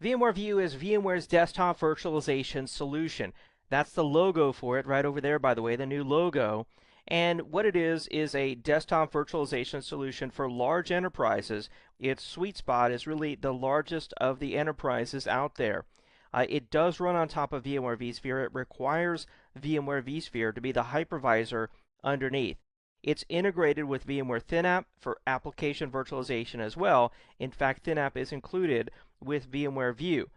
VMware View is VMware's desktop virtualization solution. That's the logo for it right over there, by the way, the new logo. And what it is a desktop virtualization solution for large enterprises. Its sweet spot is really the largest of the enterprises out there. It does run on top of VMware vSphere. It requires VMware vSphere to be the hypervisor underneath. It's integrated with VMware ThinApp for application virtualization as well. In fact, ThinApp is included with VMware View.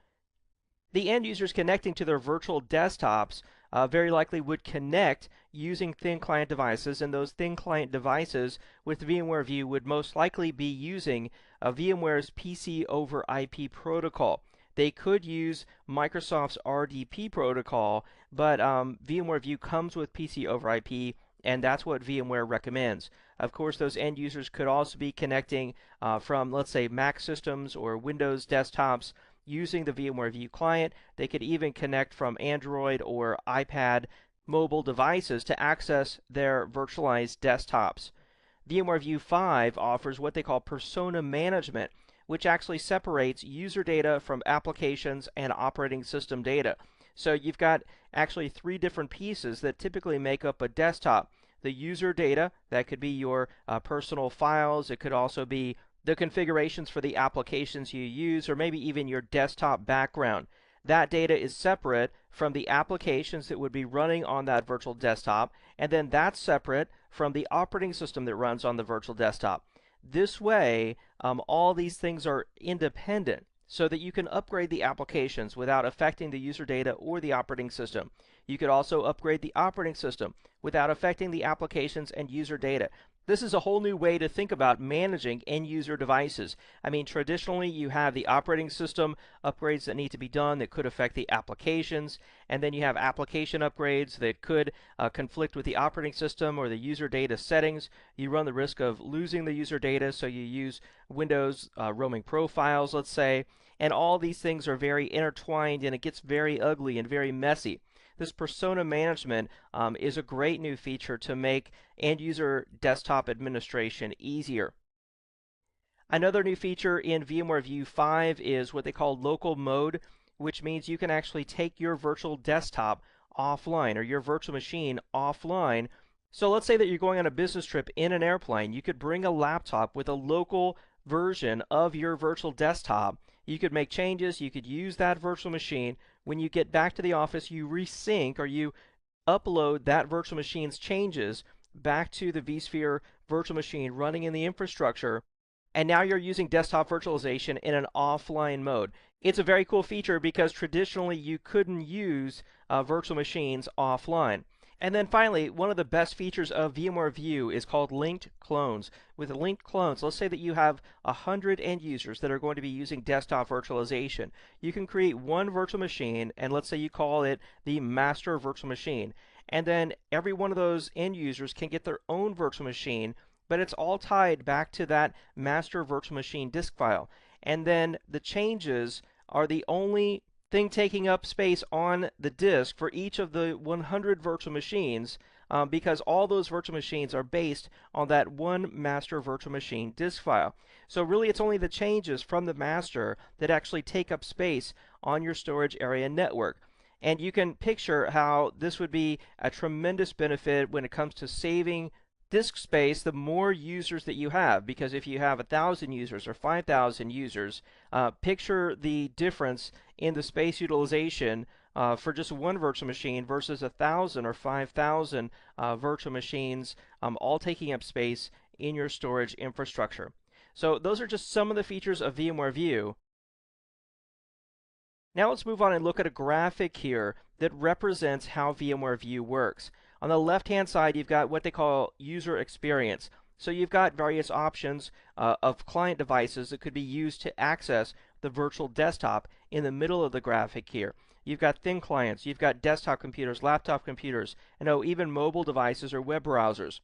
The end users connecting to their virtual desktops very likely would connect using thin client devices, and those thin client devices with VMware View would most likely be using VMware's PC over IP protocol. They could use Microsoft's RDP protocol, but VMware View comes with PC over IP, and that's what VMware recommends. Of course, those end users could also be connecting from, let's say, Mac systems or Windows desktops using the VMware View client. They could even connect from Android or iPad mobile devices to access their virtualized desktops. VMware View 5 offers what they call persona management, which actually separates user data from applications and operating system data. So you've got actually three different pieces that typically make up a desktop. The user data, that could be your personal files. It could also be the configurations for the applications you use, or maybe even your desktop background. That data is separate from the applications that would be running on that virtual desktop, and then that's separate from the operating system that runs on the virtual desktop. This way, all these things are independent, so that you can upgrade the applications without affecting the user data or the operating system. You could also upgrade the operating system without affecting the applications and user data. This is a whole new way to think about managing end user devices. I mean, traditionally you have the operating system upgrades that need to be done that could affect the applications, and then you have application upgrades that could conflict with the operating system or the user data settings. You run the risk of losing the user data, so you use Windows roaming profiles, let's say, and all these things are very intertwined, and it gets very ugly and very messy. This persona management is a great new feature to make end user desktop administration easier. Another new feature in VMware View 5 is what they call local mode, which means you can actually take your virtual desktop offline or your virtual machine offline. So let's say that you're going on a business trip in an airplane. You could bring a laptop with a local version of your virtual desktop. You could make changes, you could use that virtual machine. When you get back to the office, you resync or you upload that virtual machine's changes back to the vSphere virtual machine running in the infrastructure, and now you're using desktop virtualization in an offline mode. It's a very cool feature because traditionally you couldn't use virtual machines offline. And then finally, one of the best features of VMware View is called linked clones. With linked clones, let's say that you have 100 end users that are going to be using desktop virtualization. You can create one virtual machine, and let's say you call it the master virtual machine. And then every one of those end users can get their own virtual machine, but it's all tied back to that master virtual machine disk file. And then the changes are the only thing taking up space on the disk for each of the 100 virtual machines, because all those virtual machines are based on that one master virtual machine disk file. So really it's only the changes from the master that actually take up space on your storage area network. And you can picture how this would be a tremendous benefit when it comes to saving disk space the more users that you have, because if you have 1,000 users or 5,000 users, picture the difference in the space utilization for just one virtual machine versus 1,000 or 5,000 virtual machines, all taking up space in your storage infrastructure. So those are just some of the features of VMware View. Now let's move on and look at a graphic here that represents how VMware View works. On the left-hand side, you've got what they call user experience. So you've got various options of client devices that could be used to access the virtual desktop in the middle of the graphic here. You've got thin clients, you've got desktop computers, laptop computers, and even mobile devices or web browsers.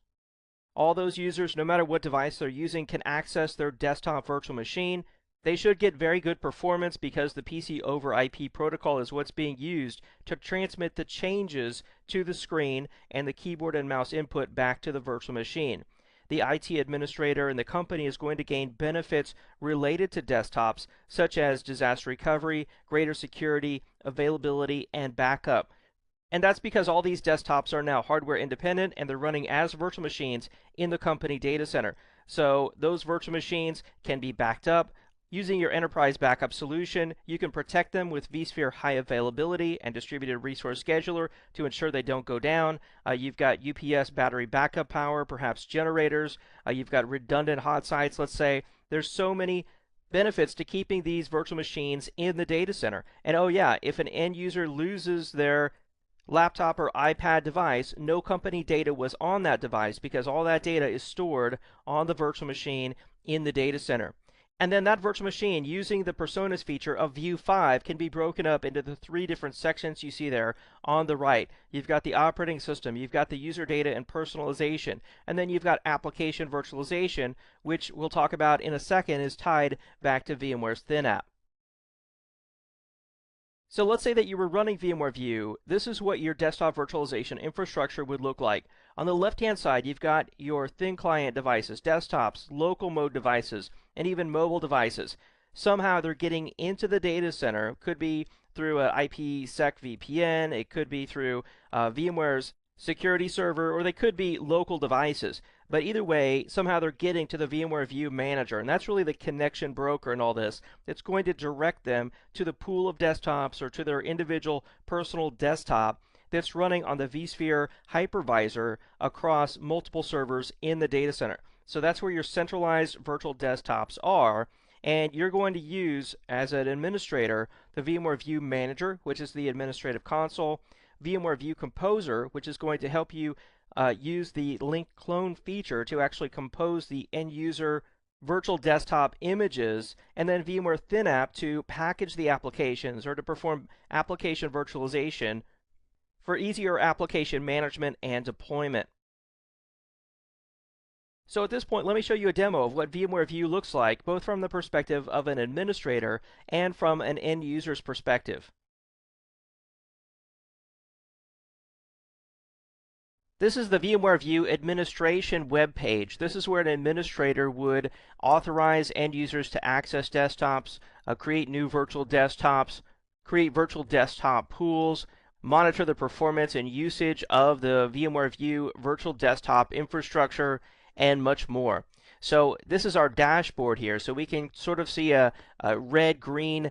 All those users, no matter what device they're using, can access their desktop virtual machine. They should get very good performance because the PC over IP protocol is what's being used to transmit the changes to the screen and the keyboard and mouse input back to the virtual machine. the IT administrator and the company is going to gain benefits related to desktops, such as disaster recovery, greater security, availability, and backup. And that's because all these desktops are now hardware independent and they're running as virtual machines in the company data center. So those virtual machines can be backed up. Using your enterprise backup solution, you can protect them with vSphere High Availability and Distributed Resource Scheduler to ensure they don't go down. You've got UPS battery backup power, perhaps generators. You've got redundant hot sites, let's say. There's so many benefits to keeping these virtual machines in the data center. And oh yeah, if an end user loses their laptop or iPad device, no company data was on that device because all that data is stored on the virtual machine in the data center. And then that virtual machine, using the personas feature of View 5, can be broken up into the 3 different sections you see there on the right. You've got the operating system, you've got the user data and personalization, and then you've got application virtualization, which we'll talk about in a second, is tied back to VMware's ThinApp. So let's say that you were running VMware View. This is what your desktop virtualization infrastructure would look like. On the left-hand side, you've got your thin client devices, desktops, local mode devices, and even mobile devices. Somehow they're getting into the data center. Could be through an IPsec VPN, it could be through VMware's security server, or they could be local devices. But either way, somehow they're getting to the VMware View Manager, and that's really the connection broker in all this. It's going to direct them to the pool of desktops or to their individual personal desktop that's running on the vSphere hypervisor across multiple servers in the data center. So that's where your centralized virtual desktops are, and you're going to use, as an administrator, the VMware View Manager, which is the administrative console, VMware View Composer, which is going to help you use the link clone feature to actually compose the end user virtual desktop images, and then VMware ThinApp to package the applications or to perform application virtualization for easier application management and deployment. So at this point, let me show you a demo of what VMware View looks like, both from the perspective of an administrator and from an end user's perspective. This is the VMware View administration web page. This is where an administrator would authorize end users to access desktops, create new virtual desktops, create virtual desktop pools, monitor the performance and usage of the VMware View virtual desktop infrastructure, and much more. So this is our dashboard here, so we can sort of see a red-green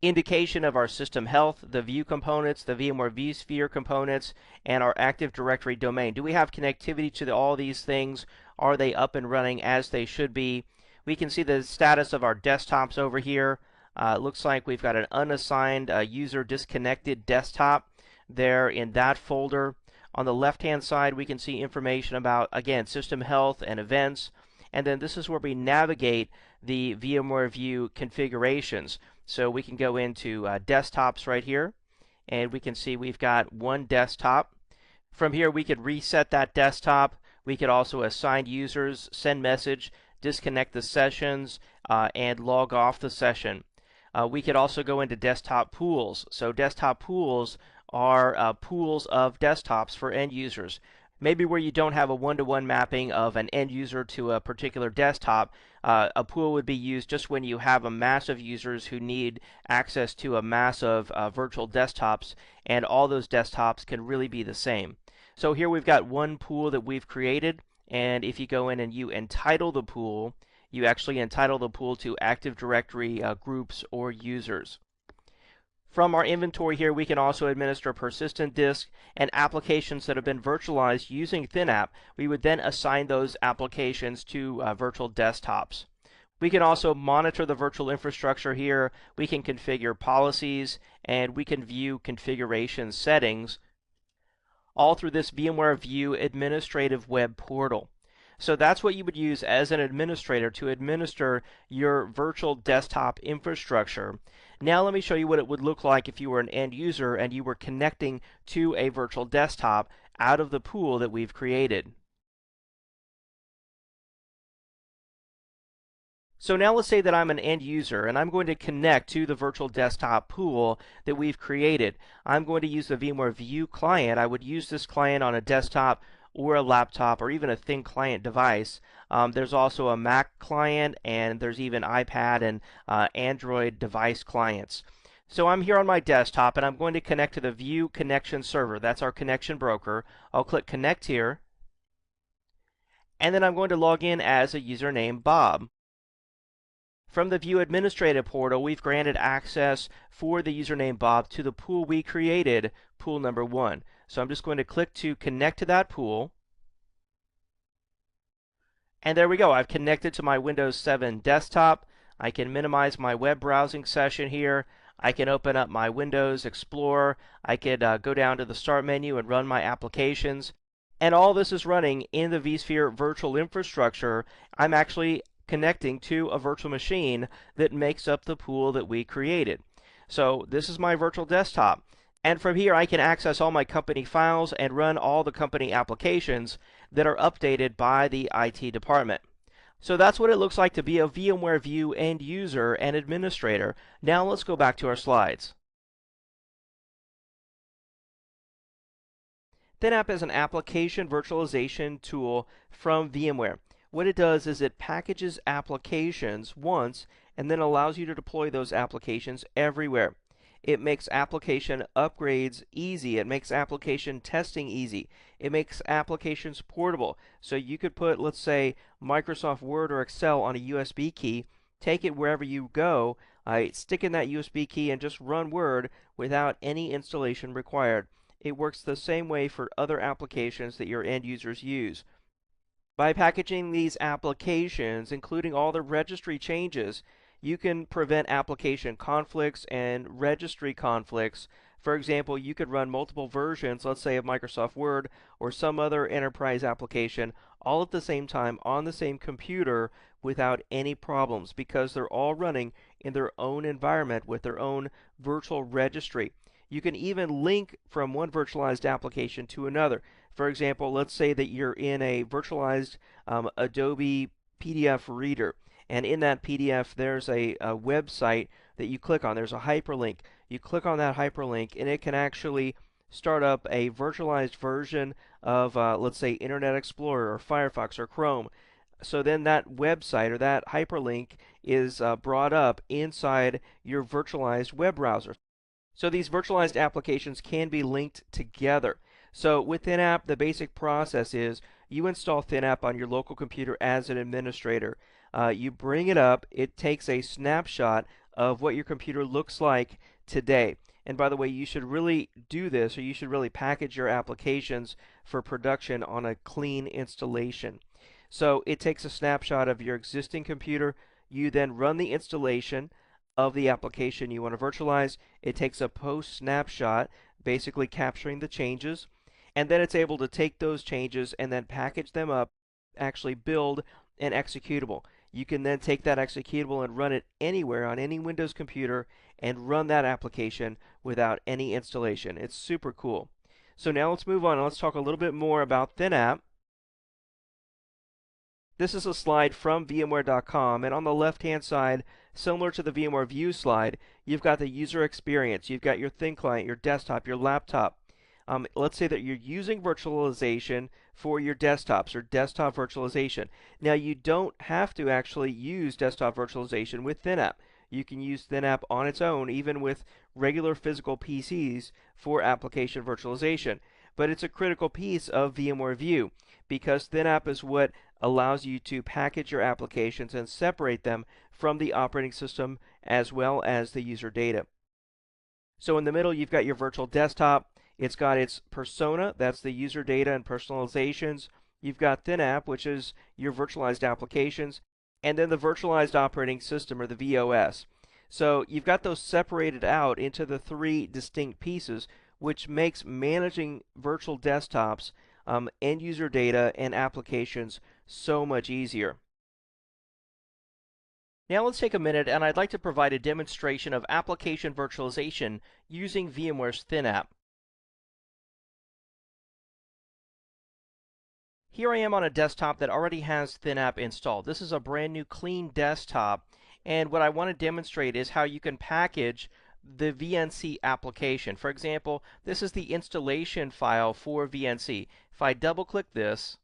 indication of our system health, the View components, the VMware vSphere components, and our Active Directory domain. Do we have connectivity to all these things? Are they up and running as they should be? We can see the status of our desktops over here. It looks like we've got an unassigned user disconnected desktop there in that folder. On the left-hand side, we can see information about, again, system health and events. And then this is where we navigate the VMware View configurations. So we can go into desktops right here, and we can see we've got one desktop. From here, we could reset that desktop. We could also assign users, send message, disconnect the sessions, and log off the session. We could also go into desktop pools. So desktop pools are pools of desktops for end users. Maybe where you don't have a one-to-one mapping of an end user to a particular desktop, a pool would be used just when you have a mass of users who need access to a mass of virtual desktops, and all those desktops can really be the same. So here we've got one pool that we've created, and if you go in and you entitle the pool, you actually entitle the pool to Active Directory groups or users. From our inventory here, we can also administer persistent disk and applications that have been virtualized using ThinApp. We would then assign those applications to virtual desktops. We can also monitor the virtual infrastructure here. We can configure policies, and we can view configuration settings, all through this VMware View administrative web portal. So that's what you would use as an administrator to administer your virtual desktop infrastructure. Now let me show you what it would look like if you were an end user and you were connecting to a virtual desktop out of the pool that we've created. So now let's say that I'm an end user and I'm going to connect to the virtual desktop pool that we've created. I'm going to use the VMware View client. I would use this client on a desktop or a laptop or even a thin client device. There's also a Mac client, and there's even iPad and Android device clients. So I'm here on my desktop, and I'm going to connect to the View connection server. That's our connection broker. I'll click Connect here, and then I'm going to log in as a user named Bob. From the View Administrative portal, we've granted access for the username Bob to the pool we created, pool number 1. So I'm just going to click to connect to that pool. And there we go. I've connected to my Windows 7 desktop. I can minimize my web browsing session here. I can open up my Windows Explorer. I could go down to the Start menu and run my applications. And all this is running in the vSphere virtual infrastructure. I'm actually connecting to a virtual machine that makes up the pool that we created. So this is my virtual desktop. And from here, I can access all my company files and run all the company applications that are updated by the IT department. So that's what it looks like to be a VMware View end user and administrator. Now let's go back to our slides. ThinApp is an application virtualization tool from VMware. What it does is it packages applications once and then allows you to deploy those applications everywhere. It makes application upgrades easy. It makes application testing easy. It makes applications portable. So you could put, let's say, Microsoft Word or Excel on a USB key, take it wherever you go, stick in that USB key, and just run Word without any installation required. It works the same way for other applications that your end users use. By packaging these applications, including all the registry changes, you can prevent application conflicts and registry conflicts. For example, you could run multiple versions, let's say of Microsoft Word or some other enterprise application, all at the same time on the same computer without any problems because they're all running in their own environment with their own virtual registry. You can even link from one virtualized application to another. For example, let's say that you're in a virtualized Adobe PDF reader, and in that PDF there's a website that you click on. There's a hyperlink. You click on that hyperlink, and it can actually start up a virtualized version of, let's say, Internet Explorer or Firefox or Chrome. So then that website or that hyperlink is brought up inside your virtualized web browser. So these virtualized applications can be linked together. So with ThinApp, the basic process is you install ThinApp on your local computer as an administrator. You bring it up. It takes a snapshot of what your computer looks like today. And by the way, you should really do this, or you should really package your applications for production on a clean installation. So it takes a snapshot of your existing computer. You then run the installation of the application you want to virtualize. It takes a post snapshot, basically capturing the changes, and then it's able to take those changes and then package them up, actually build an executable. You can then take that executable and run it anywhere on any Windows computer and run that application without any installation. It's super cool. So now let's move on and let's talk a little bit more about ThinApp. This is a slide from VMware.com, and on the left-hand side, similar to the VMware View slide, you've got the user experience. You've got your thin client, your desktop, your laptop. Let's say that you're using virtualization for your desktops or desktop virtualization. Now, you don't have to actually use desktop virtualization with ThinApp. You can use ThinApp on its own, even with regular physical PCs for application virtualization. But it's a critical piece of VMware View because ThinApp is what allows you to package your applications and separate them from the operating system as well as the user data. So in the middle, you've got your virtual desktop. It's got its persona, that's the user data and personalizations. You've got ThinApp, which is your virtualized applications, and then the virtualized operating system, or the VOS. So you've got those separated out into the three distinct pieces, which makes managing virtual desktops, end user data, and applications so much easier. Now let's take a minute, and I'd like to provide a demonstration of application virtualization using VMware's ThinApp. Here I am on a desktop that already has ThinApp installed. This is a brand new clean desktop, and what I want to demonstrate is how you can package the VNC application. For example, this is the installation file for VNC. If I double click this,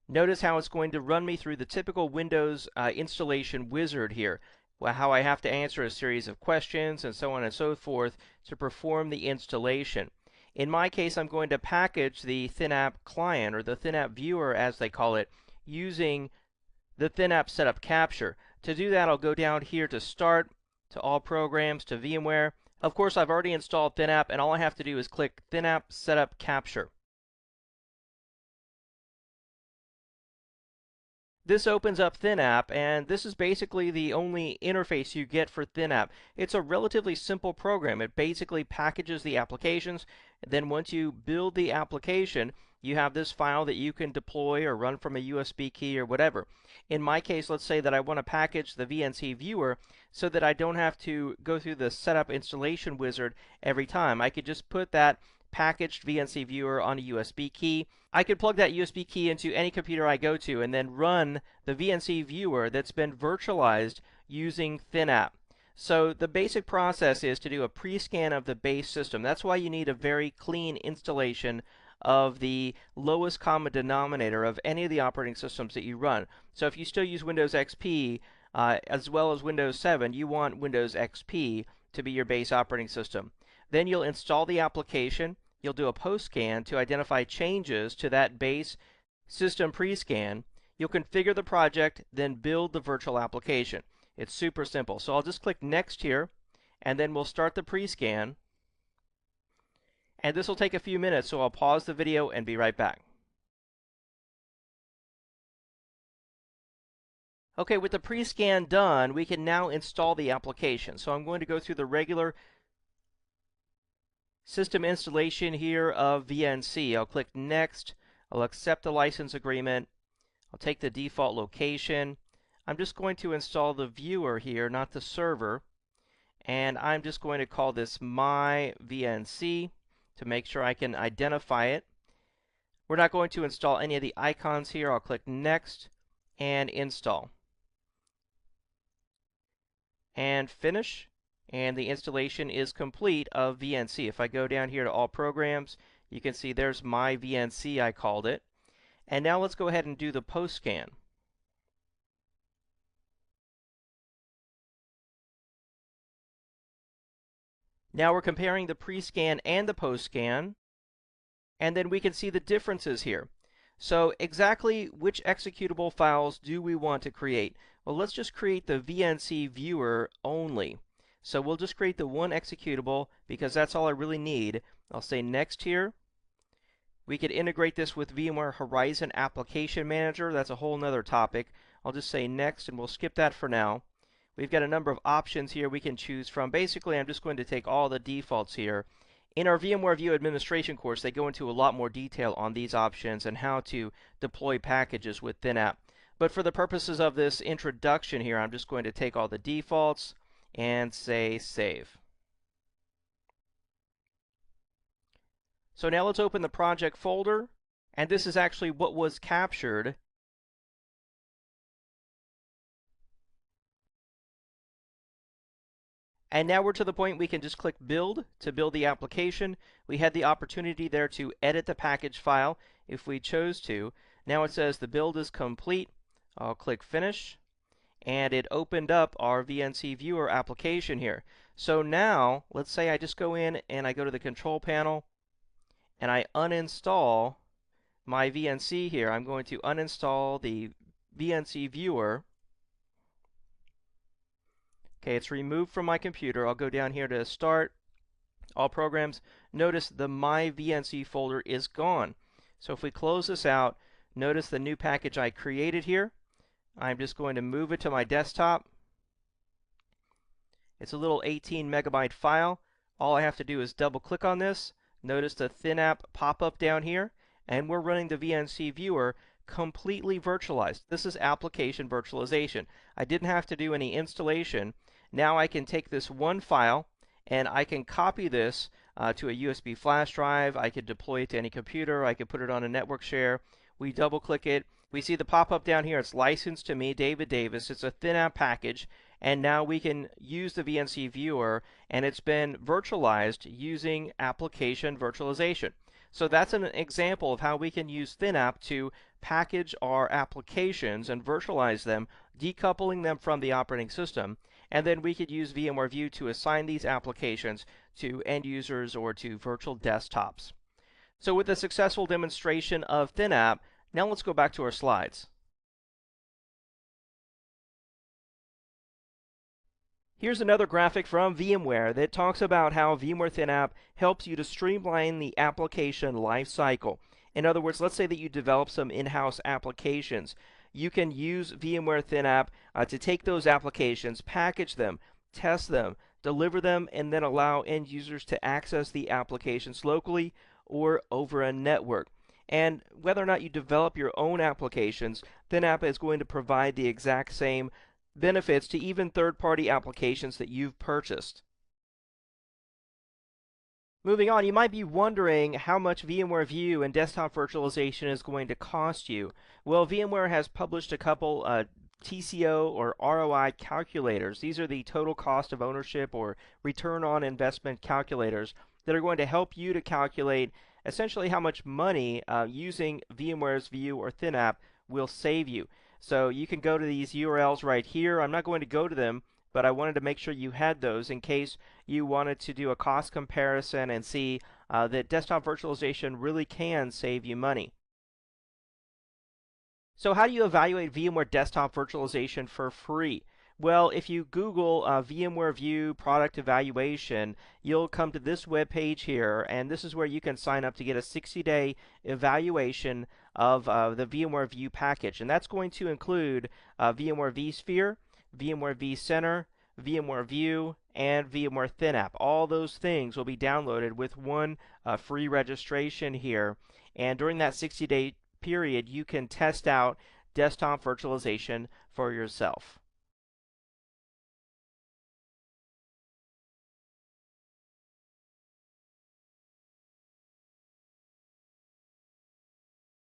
notice how it's going to run me through the typical Windows installation wizard here, how I have to answer a series of questions and so on and so forth to perform the installation. In my case, I'm going to package the ThinApp client, or the ThinApp viewer as they call it, using the ThinApp setup capture. To do that, I'll go down here to Start, to All Programs, to VMware. Of course, I've already installed ThinApp, and all I have to do is click ThinApp Setup Capture. This opens up ThinApp, and this is basically the only interface you get for ThinApp. It's a relatively simple program. It basically packages the applications. Then once you build the application, you have this file that you can deploy or run from a USB key or whatever. In my case, let's say that I want to package the VNC viewer so that I don't have to go through the setup installation wizard every time. I could just put that packaged VNC viewer on a USB key. I could plug that USB key into any computer I go to and then run the VNC viewer that's been virtualized using ThinApp. So the basic process is to do a pre-scan of the base system. That's why you need a very clean installation of the lowest common denominator of any of the operating systems that you run. So if you still use Windows XP as well as Windows 7, you want Windows XP to be your base operating system. Then you'll install the application. You'll do a post scan to identify changes to that base system pre-scan. You'll configure the project, then build the virtual application. It's super simple. So I'll just click Next here, and then we'll start the pre-scan. And this will take a few minutes, so I'll pause the video and be right back. Okay, with the pre-scan done, we can now install the application. So I'm going to go through the regular system installation here of VNC. I'll click Next. I'll accept the license agreement. I'll take the default location. I'm just going to install the viewer here, not the server. And I'm just going to call this My VNC to make sure I can identify it. We're not going to install any of the icons here. I'll click Next and Install. And Finish. And the installation is complete of VNC. If I go down here to All Programs, you can see there's My VNC, I called it. And now let's go ahead and do the post scan. Now we're comparing the pre-scan and the post-scan, and then we can see the differences here. So exactly which executable files do we want to create? Well, let's just create the VNC viewer only. So we'll just create the one executable because that's all I really need. I'll say Next here. We could integrate this with VMware Horizon Application Manager. That's a whole nother topic. I'll just say Next, and we'll skip that for now. We've got a number of options here we can choose from. Basically, I'm just going to take all the defaults here. In our VMware View administration course, they go into a lot more detail on these options and how to deploy packages with ThinApp. But for the purposes of this introduction here, I'm just going to take all the defaults and say Save. So now let's open the project folder, and this is actually what was captured. And now we're to the point we can just click Build to build the application. We had the opportunity there to edit the package file if we chose to. Now it says the build is complete. I'll click Finish, and it opened up our VNC viewer application here. So now, let's say I just go in and I go to the control panel, and I uninstall my VNC here. I'm going to uninstall the VNC viewer. Okay, it's removed from my computer. I'll go down here to Start, All Programs. Notice the My VNC folder is gone. So if we close this out, notice the new package I created here. I'm just going to move it to my desktop. It's a little 18 megabyte file. All I have to do is double click on this. Notice the ThinApp pop-up down here, and we're running the VNC viewer completely virtualized. This is application virtualization. I didn't have to do any installation. Now I can take this one file and I can copy this to a USB flash drive. I could deploy it to any computer. I could put it on a network share. We double click it. We see the pop-up down here. It's licensed to me, David Davis. It's a ThinApp package, and now we can use the VNC viewer, and it's been virtualized using application virtualization. So that's an example of how we can use ThinApp to package our applications and virtualize them, decoupling them from the operating system. And then we could use VMware View to assign these applications to end users or to virtual desktops. So with a successful demonstration of ThinApp, now let's go back to our slides. Here's another graphic from VMware that talks about how VMware ThinApp helps you to streamline the application lifecycle. In other words, let's say that you develop some in-house applications. You can use VMware ThinApp to take those applications, package them, test them, deliver them, and then allow end users to access the applications locally or over a network. And whether or not you develop your own applications, ThinApp is going to provide the exact same benefits to even third-party applications that you've purchased. Moving on, you might be wondering how much VMware View and desktop virtualization is going to cost you. Well, VMware has published a couple TCO or ROI calculators. These are the total cost of ownership or return on investment calculators that are going to help you to calculate essentially how much money using VMware's View or ThinApp will save you. So you can go to these URLs right here. I'm not going to go to them, but I wanted to make sure you had those in case you wanted to do a cost comparison and see that desktop virtualization really can save you money. So how do you evaluate VMware Desktop Virtualization for free? Well, if you Google VMware View product evaluation, you'll come to this web page here, and this is where you can sign up to get a 60-day evaluation of the VMware View package. And that's going to include VMware vSphere, VMware vCenter, VMware View, and VMware ThinApp. All those things will be downloaded with one free registration here. And during that 60-day period, you can test out desktop virtualization for yourself.